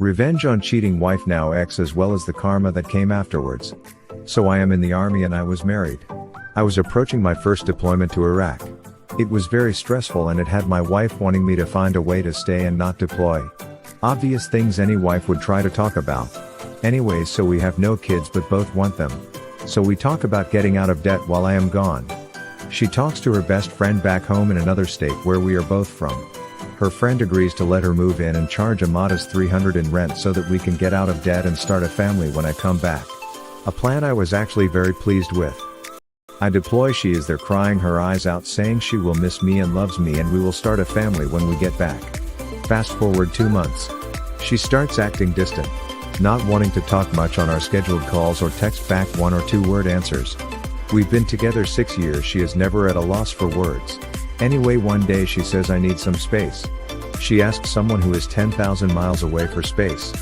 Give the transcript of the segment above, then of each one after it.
Revenge on cheating wife now ex, as well as the karma that came afterwards. So I am in the army and I was married. I was approaching my first deployment to Iraq. It was very stressful and it had my wife wanting me to find a way to stay and not deploy. Obvious things any wife would try to talk about. Anyways, so we have no kids but both want them. So we talk about getting out of debt while I am gone. She talks to her best friend back home in another state where we are both from. Her friend agrees to let her move in and charge a modest $300 in rent so that we can get out of debt and start a family when I come back. A plan I was actually very pleased with. I deploy, she is there crying her eyes out saying she will miss me and loves me and we will start a family when we get back. Fast forward 2 months. She starts acting distant. Not wanting to talk much on our scheduled calls or text back 1 or 2 word answers. We've been together 6 years, she is never at a loss for words. Anyway, one day she says I need some space. She asks someone who is 10,000 miles away for space.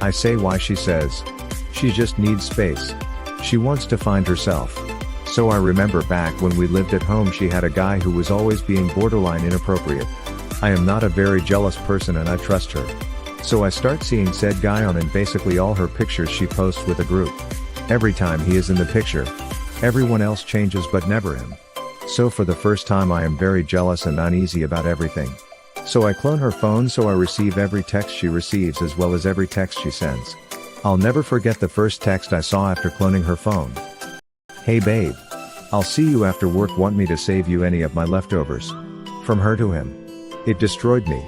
I say why, she says. She just needs space. She wants to find herself. So I remember back when we lived at home she had a guy who was always being borderline inappropriate. I am not a very jealous person and I trust her. So I start seeing said guy on in basically all her pictures she posts with a group. Every time he is in the picture, everyone else changes but never him. So for the first time I am very jealous and uneasy about everything. So I clone her phone so I receive every text she receives as well as every text she sends. I'll never forget the first text I saw after cloning her phone. Hey babe. I'll see you after work, want me to save you any of my leftovers. From her to him. It destroyed me.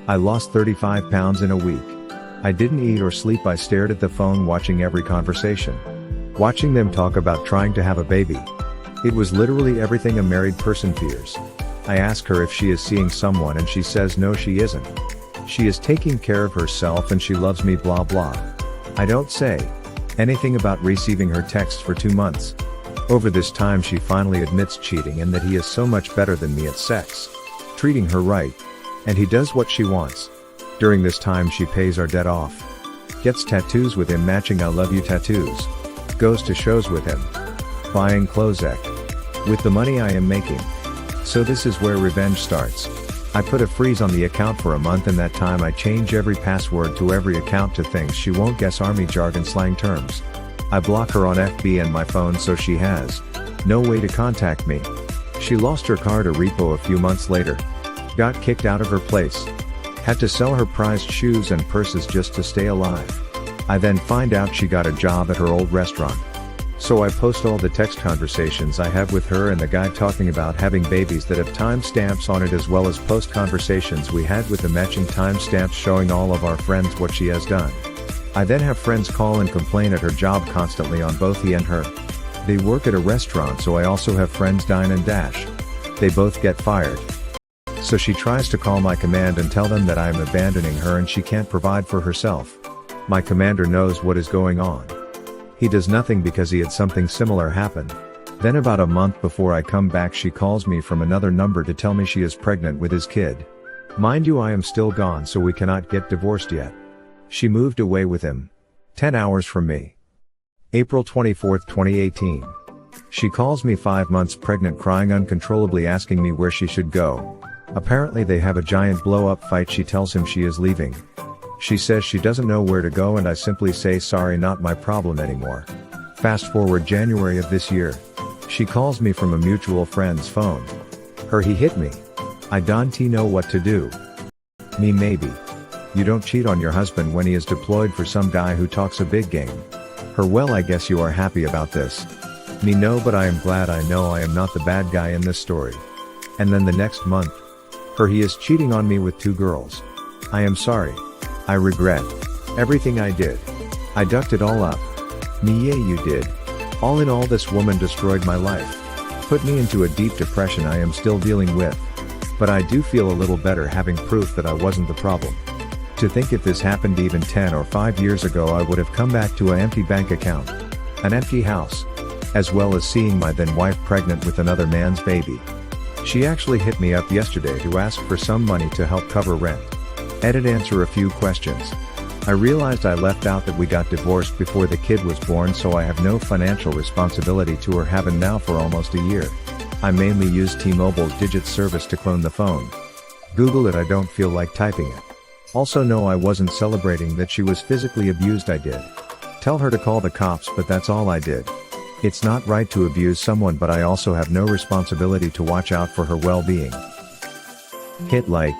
I lost 35 pounds in a week. I didn't eat or sleep, I stared at the phone watching every conversation. Watching them talk about trying to have a baby. It was literally everything a married person fears. I ask her if she is seeing someone and she says no, she isn't. She is taking care of herself and she loves me, blah blah. I don't say anything about receiving her texts for 2 months. Over this time she finally admits cheating and that he is so much better than me at sex. Treating her right. And he does what she wants. During this time she pays our debt off. Gets tattoos with him matching I love you tattoos. Goes to shows with him. Buying clothes with the money I am making. So this is where revenge starts. I put a freeze on the account for a month and that time I change every password to every account to things she won't guess, army jargon slang terms. I block her on FB and my phone so she has no way to contact me. She lost her car to repo a few months later. Got kicked out of her place. Had to sell her prized shoes and purses just to stay alive. I then find out she got a job at her old restaurant. So I post all the text conversations I have with her and the guy talking about having babies that have timestamps on it, as well as post conversations we had with the matching timestamps showing all of our friends what she has done. I then have friends call and complain at her job constantly on both he and her. They work at a restaurant, so I also have friends dine and dash. They both get fired. So she tries to call my command and tell them that I am abandoning her and she can't provide for herself. My commander knows what is going on. He does nothing because he had something similar happen. Then about a month before I come back she calls me from another number to tell me she is pregnant with his kid. Mind you, I am still gone so we cannot get divorced yet. She moved away with him. 10 hours from me. April 24, 2018. She calls me 5 months pregnant, crying uncontrollably, asking me where she should go. Apparently they have a giant blow-up fight. She tells him she is leaving. She says she doesn't know where to go and I simply say sorry, not my problem anymore. Fast forward January of this year. She calls me from a mutual friend's phone. Her, he hit me. I don't know what to do. Me, maybe. You don't cheat on your husband when he is deployed for some guy who talks a big game. Her, well, I guess you are happy about this. Me, no, but I am glad I know I am not the bad guy in this story. And then the next month. Her, he is cheating on me with 2 girls. I am sorry. I regret everything I did. I ducked it all up. Me, yeah, you did. All in all, this woman destroyed my life. Put me into a deep depression I am still dealing with. But I do feel a little better having proof that I wasn't the problem. To think if this happened even 10 or 5 years ago, I would have come back to an empty bank account, an empty house, as well as seeing my then wife pregnant with another man's baby. She actually hit me up yesterday to ask for some money to help cover rent. Answer a few questions. I realized I left out that we got divorced before the kid was born, so I have no financial responsibility to her, haven't now for almost a year. I mainly use T-Mobile's digit service to clone the phone. Google it, I don't feel like typing it. Also no, I wasn't celebrating that she was physically abused. I did tell her to call the cops, but that's all I did. It's not right to abuse someone, but I also have no responsibility to watch out for her well-being. Hit like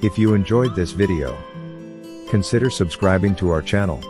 if you enjoyed this video. Consider subscribing to our channel.